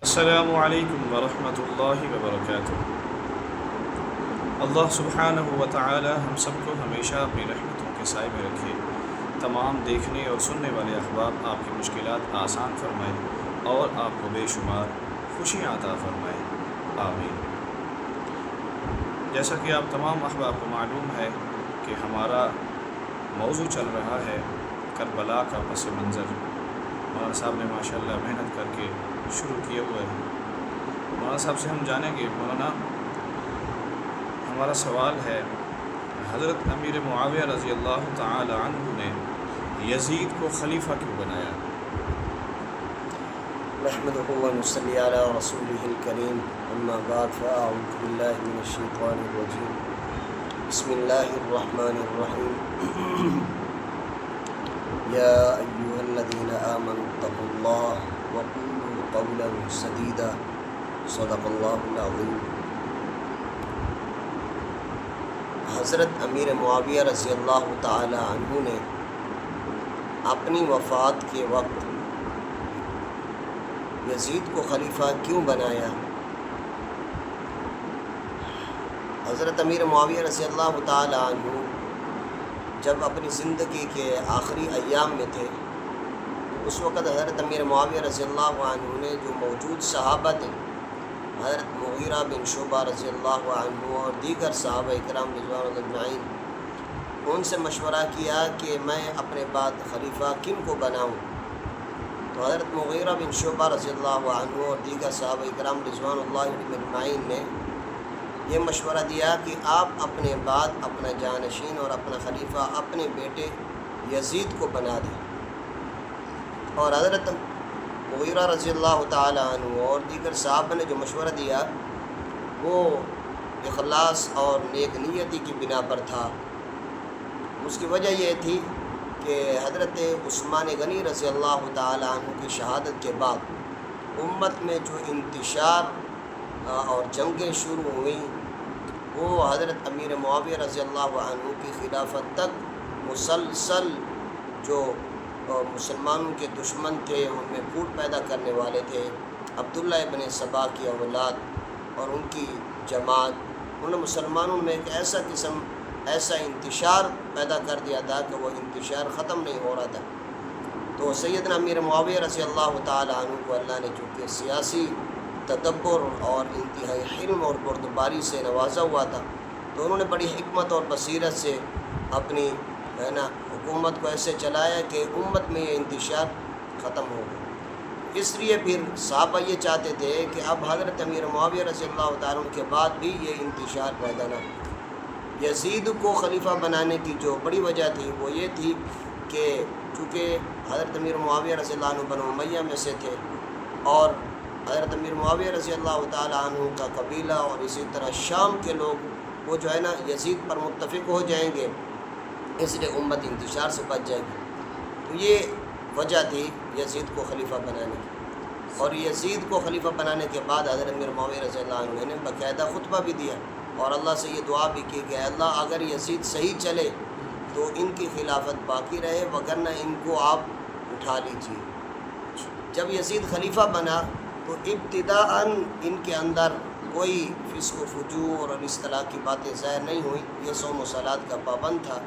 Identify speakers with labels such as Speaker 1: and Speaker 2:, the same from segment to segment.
Speaker 1: السلام علیکم ورحمۃ اللہ وبرکاتہ۔ اللہ سبحانہ و تعالی ہم سب کو ہمیشہ اپنی رحمتوں کے سائے میں رکھے، تمام دیکھنے اور سننے والے احباب آپ کی مشکلات آسان فرمائے اور آپ کو بے شمار خوشیاں عطا فرمائے، آمین۔ جیسا کہ آپ تمام احباب کو معلوم ہے کہ ہمارا موضوع چل رہا ہے کربلا کا پس منظر۔ مولانا صاحب نے ماشاءاللہ محنت کر کے شروع کیے ہوئے ہیں۔ مولانا صاحب سے ہم جانیں گے، مولانا ہمارا سوال ہے، حضرت امیر معاویہ رضی اللہ تعالی عنہ نے یزید کو خلیفہ کیوں بنایا؟
Speaker 2: نحمده ونصلي على رسوله الكريم، اما بعد فاعوذ بالله من الشيطان الرجيم، بسم الله الرحمن الرحيم۔ يا ايها الذين آمنوا اتقوا الله وقولوا قولا سديدا، صدق الله العظيم۔ حضرت امیر معاویہ رضی اللہ تعالی عنہ نے اپنی وفات کے وقت یزید کو خلیفہ کیوں بنایا؟ حضرت امیر معاویہ رضی اللہ تعالی عنہ جب اپنی زندگی کے آخری ایام میں تھے، اس وقت حضرت امیر معاویہ رضی اللہ عنہ نے جو موجود صحابہ تھے، حضرت مغیرہ بن شعبہ رضی اللہ عنہ اور دیگر صحابہ اکرام رضوان اللہ اجمعین، ان سے مشورہ کیا کہ میں اپنے بعد خلیفہ کن کو بناؤں؟ تو حضرت مغیرہ بن شعبہ رضی اللہ عنہ اور دیگر صحابہ اکرام رضوان اللہ اجمعین نے یہ مشورہ دیا کہ آپ اپنے بعد اپنا جانشین اور اپنا خلیفہ اپنے بیٹے یزید کو بنا دیں۔ اور حضرت مغیرہ رضی اللہ تعالی عنہ اور دیگر صحابہ نے جو مشورہ دیا وہ اخلاص اور نیک نیتی کی بنا پر تھا۔ اس کی وجہ یہ تھی کہ حضرت عثمان غنی رضی اللہ تعالی عنہ کی شہادت کے بعد امت میں جو انتشار اور جنگیں شروع ہوئیں، وہ حضرت امیر معاویہ رضی اللہ عنہ کی خلافت تک مسلسل جو مسلمانوں کے دشمن تھے، ان میں پھوٹ پیدا کرنے والے تھے، عبداللہ ابن سبا کی اولاد اور ان کی جماعت، انہوں نے مسلمانوں میں ایک ایسا انتشار پیدا کر دیا تھا کہ وہ انتشار ختم نہیں ہو رہا تھا۔ تو سیدنا امیر معاویہ رضی اللہ تعالی عنہ کو اللہ نے چونکہ سیاسی تدبر اور انتہائی حلم اور بردباری سے نوازا ہوا تھا، تو انہوں نے بڑی حکمت اور بصیرت سے اپنی حکومت کو ایسے چلایا کہ امت میں یہ انتشار ختم ہو گیا۔ اس لیے پھر صحابہ یہ چاہتے تھے کہ اب حضرت امیر معاویہ رضی اللہ تعالیٰ عنہ کے بعد بھی یہ انتشار پیدا نہ ہو۔ یزید کو خلیفہ بنانے کی جو بڑی وجہ تھی وہ یہ تھی کہ چونکہ حضرت امیر معاویہ رضی اللہ عنہ بنو امیہ میں سے تھے، اور حضرت امیر معاویہ رضی اللہ تعالیٰ عنہ کا قبیلہ اور اسی طرح شام کے لوگ وہ جو ہے نا یزید پر متفق ہو جائیں گے، اس لیے امت انتشار سے بچ جائے گی۔ تو یہ وجہ تھی یزید کو خلیفہ بنانے کی۔ اور یزید کو خلیفہ بنانے کے بعد حضرت امیر معاویہ رضی اللہ عنہ نے باقاعدہ خطبہ بھی دیا اور اللہ سے یہ دعا بھی کی کہ اللہ اگر یزید صحیح چلے تو ان کی خلافت باقی رہے، وگرنہ ان کو آپ اٹھا لیجیے۔ جب یزید خلیفہ بنا تو ابتداءً ان کے اندر کوئی فسق و فجور اور اس طرح کی باتیں ظاہر نہیں ہوئیں، یہ صوم و صلات کا پابند تھا۔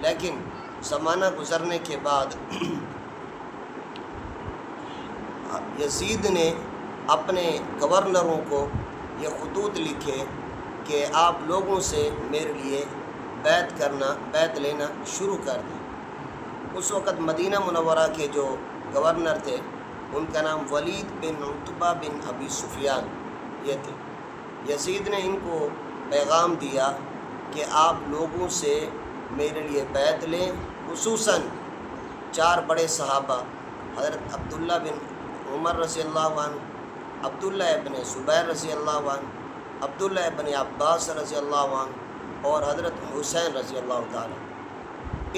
Speaker 2: لیکن زمانہ گزرنے کے بعد یزید نے اپنے گورنروں کو یہ خطوط لکھے کہ آپ لوگوں سے میرے لیے بیعت لینا شروع کر دیں۔ اس وقت مدینہ منورہ کے جو گورنر تھے ان کا نام ولید بن عتبہ بن ابی سفیان یہ تھے۔ یزید نے ان کو پیغام دیا کہ آپ لوگوں سے میرے لیے بیعت لیں، خصوصاً 4 بڑے صحابہ حضرت عبداللہ بن عمر رضی اللہ عنہ، عبداللہ ابن زبیر رضی اللہ عنہ، عبداللہ ابن عباس رضی اللہ عنہ اور حضرت حسین رضی اللہ تعالیٰ،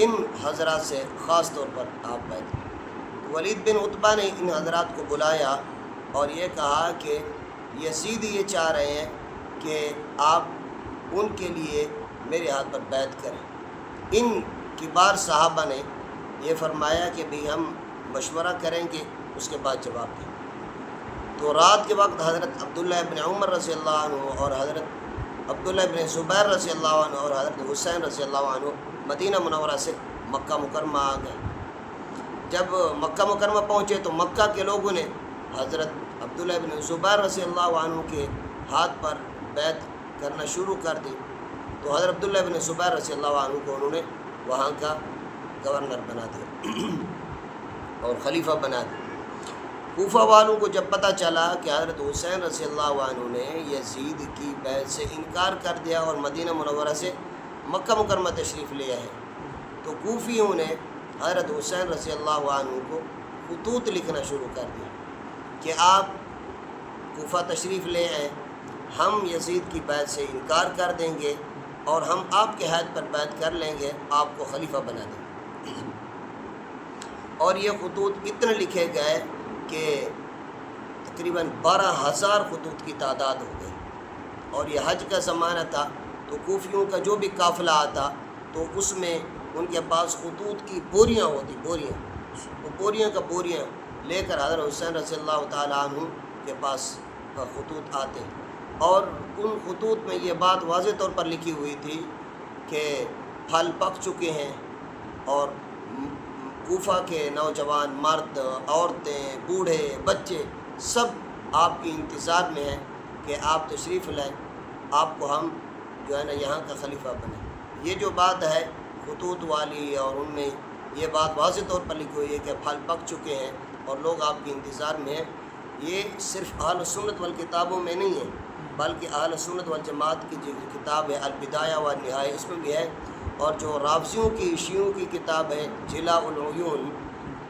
Speaker 2: ان حضرات سے خاص طور پر آپ بیعت لیں۔ ولید بن عتبہ نے ان حضرات کو بلایا اور یہ کہا کہ یزید یہ چاہ رہے ہیں کہ آپ ان کے لیے میرے ہاتھ پر بیعت کریں۔ ان کبار صحابہ نے یہ فرمایا کہ بھی ہم مشورہ کریں گے، اس کے بعد جواب دیں۔ تو رات کے وقت حضرت عبداللہ ابن عمر رضی اللہ عنہ اور حضرت عبداللہ ابن زبیر رضی اللہ عنہ اور حضرت حسین رضی اللہ عنہ مدینہ منورہ سے مکہ مکرمہ آ گئے۔ جب مکہ مکرمہ پہنچے تو مکہ کے لوگوں نے حضرت عبداللہ ابن زبیر رضی اللہ عنہ کے ہاتھ پر بیعت کرنا شروع کر دی، تو حضرت عبداللہ ابن زبیر رضی اللہ عنہ کو انہوں نے وہاں کا گورنر بنا دیا اور خلیفہ بنا دیا۔ کوفہ والوں کو جب پتہ چلا کہ حضرت حسین رضی اللہ عنہ نے یزید کی بیعت سے انکار کر دیا اور مدینہ منورہ سے مکہ مکرمہ تشریف لیا ہے، تو کوفیوں نے حضرت حسین رضی اللہ عنہ کو خطوط لکھنا شروع کر دیا کہ آپ کوفہ تشریف لے آئیں، ہم یزید کی بیعت سے انکار کر دیں گے اور ہم آپ کے حید پر بیعت کر لیں گے، آپ کو خلیفہ بنا دیں گے۔ اور یہ خطوط اتنے لکھے گئے کہ تقریباً 12,000 خطوط کی تعداد ہو گئی۔ اور یہ حج کا زمانہ تھا، تو کوفیوں کا جو بھی قافلہ آتا تو اس میں ان کے پاس خطوط کی بوریاں ہوتی، بوریاں، وہ بوریاں کا بوریاں لے کر حضرت حسین رضی اللہ تعالیٰ عنہ کے پاس خطوط آتے، اور ان خطوط میں یہ بات واضح طور پر لکھی ہوئی تھی کہ پھل پک چکے ہیں اور کوفہ کے نوجوان، مرد، عورتیں، بوڑھے، بچے سب آپ کی انتظار میں ہیں کہ آپ تشریف لائیں، آپ کو ہم جو ہے نا یہاں کا خلیفہ بنائیں۔ یہ جو بات ہے خطوط والی، اور ان میں یہ بات واضح طور پر لکھی ہوئی ہے کہ پھل پک چکے ہیں اور لوگ آپ کے انتظار میں ہیں، یہ صرف اہل سنت والکتابوں میں نہیں ہے، بلکہ اہل سنت والجماعت کی جو کتاب ہے البدایہ والنہایہ اس میں بھی ہے، اور جو رافضیوں کی، شیعوں کی کتاب ہے جلاء العیون،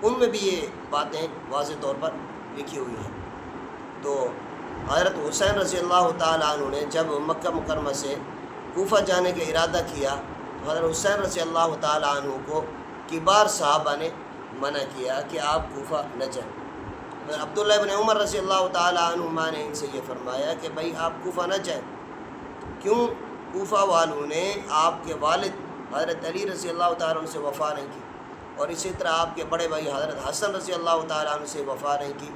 Speaker 2: ان میں بھی یہ باتیں واضح طور پر لکھی ہوئی ہیں۔ تو حضرت حسین رضی اللہ تعالیٰ عنہ نے جب مکہ مکرمہ سے کوفہ جانے کا ارادہ کیا، تو حضرت حسین رضی اللہ تعالیٰ عنہ کو کبار صحابہ نے منع کیا کہ آپ کوفہ نہ جائیں۔ عبداللہ ابن عمر رضی اللہ تعالیٰ عنہما نے ان سے یہ فرمایا کہ بھائی آپ کوفہ نہ جائیں، کیوں؟ کوفہ والوں نے آپ کے والد حضرت علی رضی اللہ تعالیٰ عنہ سے وفا نہیں کی، اور اسی طرح آپ کے بڑے بھائی حضرت حسن رضی اللہ تعالیٰ عنہ سے وفا نہیں کی،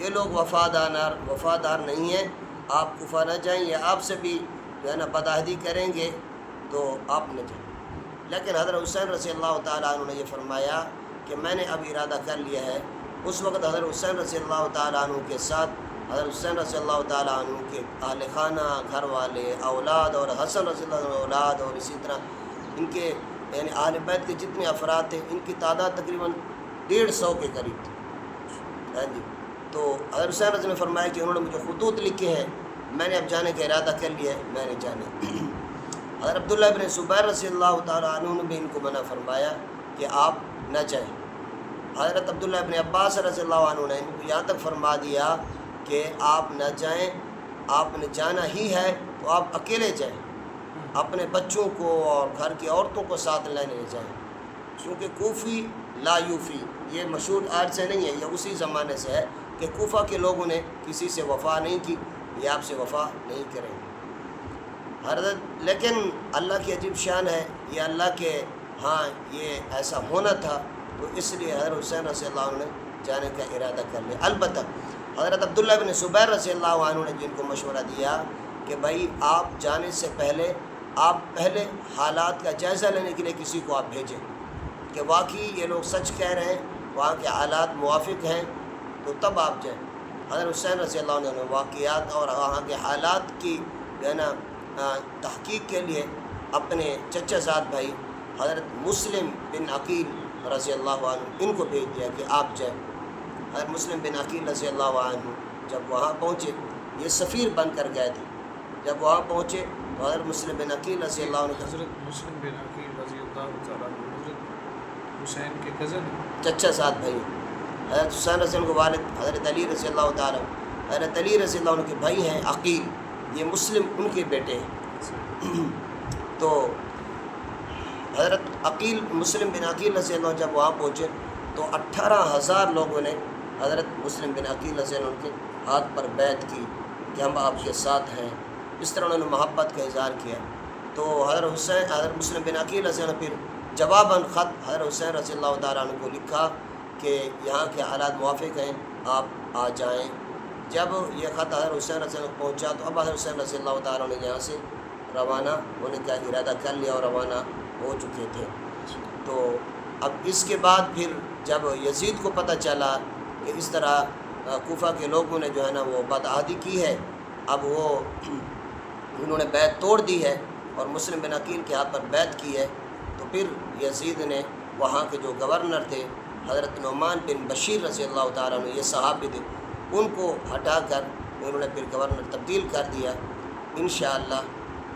Speaker 2: یہ لوگ وفادار نہیں ہیں، آپ کوفہ نہ جائیں، یہ آپ سے بھی جو ہے نا بدعہدی کریں گے، تو آپ نہ جائیں۔ لیکن حضرت حسین رضی اللہ تعالیٰ عنہ نے یہ فرمایا کہ میں نے اب ارادہ کر لیا ہے۔ اس وقت حضرت حسین رضی اللہ تعالیٰ عنہ کے ساتھ حضرت حسین رضی اللہ تعالیٰ عنہ کے اہل خانہ، گھر والے، اولاد، اور حسن رضی اللہ عنہ اولاد، اور اسی طرح ان کے یعنی اہل بیت کے جتنے افراد تھے ان کی تعداد تقریباً 150 کے قریب تھی۔ ہاں جی، تو حضرت حسین رضی اللہ نے فرمایا کہ انہوں نے مجھے خطوط لکھے ہیں، میں نے اب جانے کا ارادہ کر لیا ہے، میں نے جانا۔ حضرت عبداللہ ابن زبیر رضی اللہ تعالیٰ عنہ نے بھی ان کو منع فرمایا کہ آپ نہ جائیں۔ حضرت عبداللہ ابن عباس رضی اللہ عنہ نے ان کو یہاں تک فرما دیا کہ آپ نہ جائیں، آپ نے جانا ہی ہے تو آپ اکیلے جائیں، اپنے بچوں کو اور گھر کی عورتوں کو ساتھ لینے جائیں، کیونکہ کوفی لا یوفی، یہ مشہور آج سے نہیں ہے، یہ اسی زمانے سے ہے کہ کوفہ کے لوگوں نے کسی سے وفا نہیں کی، یہ آپ سے وفا نہیں کریں گے۔ حضرت لیکن اللہ کی عجیب شان ہے، یہ اللہ کے ہاں یہ ایسا ہونا تھا، تو اس لیے حضرت حسین رضی اللہ عنہ نے جانے کا ارادہ کر لیا۔ البتہ حضرت عبداللہ ابن زبیر رضی اللہ عنہ نے جن کو مشورہ دیا کہ بھائی آپ جانے سے پہلے آپ پہلے حالات کا جائزہ لینے کے لیے کسی کو آپ بھیجیں کہ واقعی یہ لوگ سچ کہہ رہے ہیں، وہاں کے حالات موافق ہیں، تو تب آپ جائیں۔ حضرت حسین رضی اللہ عنہ نے واقعات اور وہاں کے حالات کی جو ہے نا تحقیق کے لیے اپنے چچا زاد بھائی حضرت مسلم بن عقیل رضی اللہ عنہ ان کو بھیج دیا کہ آپ جائیں۔ حضرت مسلم بن عقیل رضی اللہ عنہ جب وہاں پہنچے، یہ سفیر بن کر گئے تھے، جب وہاں پہنچے تو حضرت مسلم بن عقیل رضی اللہ عنہ
Speaker 1: حضرت مسلم بن عقیل رضی اللہ تعالیٰ عنہ حضرت حسین کے کزن
Speaker 2: چچا زاد بھائی، حضرت حسین رضی اللہ عنہ کے والد حضرت علی رضی اللہ تعالیٰ، حضرت علی رضی اللہ عنہ کے بھائی ہیں عقیل، یہ مسلم ان کے بیٹے ہیں۔ تو حضرت عقیل مسلم بن عقیل رضی اللہ عنہ جب وہاں پہنچے تو 18,000 لوگوں نے حضرت مسلم بن عقیل رضی اللہ عنہ کے ہاتھ پر بیعت کی کہ ہم آپ کے ساتھ ہیں، اس طرح انہوں نے محبت کا اظہار کیا۔ تو حضرت مسلم بن عقیل رضی اللہ عنہ پھر جواباً خط حضرت حسین رضی اللہ تعالیٰ عنہ کو لکھا کہ یہاں کے حالات موافق ہیں، آپ آ جائیں۔ جب یہ خط حضرت حسین رضی اللہ عنہ کو پہنچا تو اب حضرت حسین رضی اللہ تعالیٰ نے یہاں سے روانہ ہونے کا ارادہ کر لیا اور روانہ ہو چکے تھے۔ تو اب اس کے بعد پھر جب یزید کو پتہ چلا کہ اس طرح کوفہ کے لوگوں نے جو ہے نا وہ بدعہدی کی ہے، اب وہ انہوں نے بیعت توڑ دی ہے اور مسلم بن عقیل کے ہاتھ پر بیعت کی ہے، تو پھر یزید نے وہاں کے جو گورنر تھے حضرت نعمان بن بشیر رضی اللہ تعالیٰ عنہ، یہ صحابی تھے، ان کو ہٹا کر انہوں نے پھر گورنر تبدیل کر دیا۔ انشاءاللہ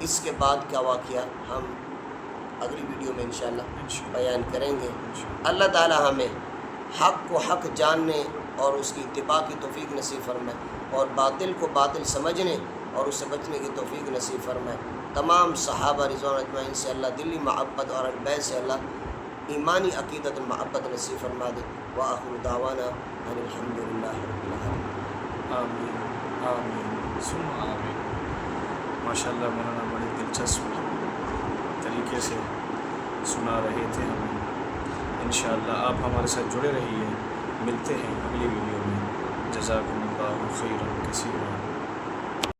Speaker 2: اس کے بعد کا واقعہ ہم اگلی ویڈیو میں انشاءاللہ بیان کریں گے۔ اللہ تعالیٰ ہمیں حق کو حق جاننے اور اس کی اتباع کی توفیق نصیب فرمائے، اور باطل کو باطل سمجھنے اور اس سے بچنے کی توفیق نصیب فرمائے۔ تمام صحابہ رضوان اجمعین سے اللہ دلی محبت اور اہل بیت سے اللہ ایمانی عقیدت محبت نصیب فرما دے۔ وآخر دعوانا ان الحمدللہ رب العالمین۔
Speaker 1: آمین آمین ثم آمین۔ ماشاء اللہ مولانا بڑے دلچسپ طریقے سے سنا رہے تھے ہمیں۔ انشاءاللہ آپ ہمارے ساتھ جڑے رہیے، ملتے ہیں اگلی ویڈیو میں۔ جزاکم اللہ خیرا کثیرا۔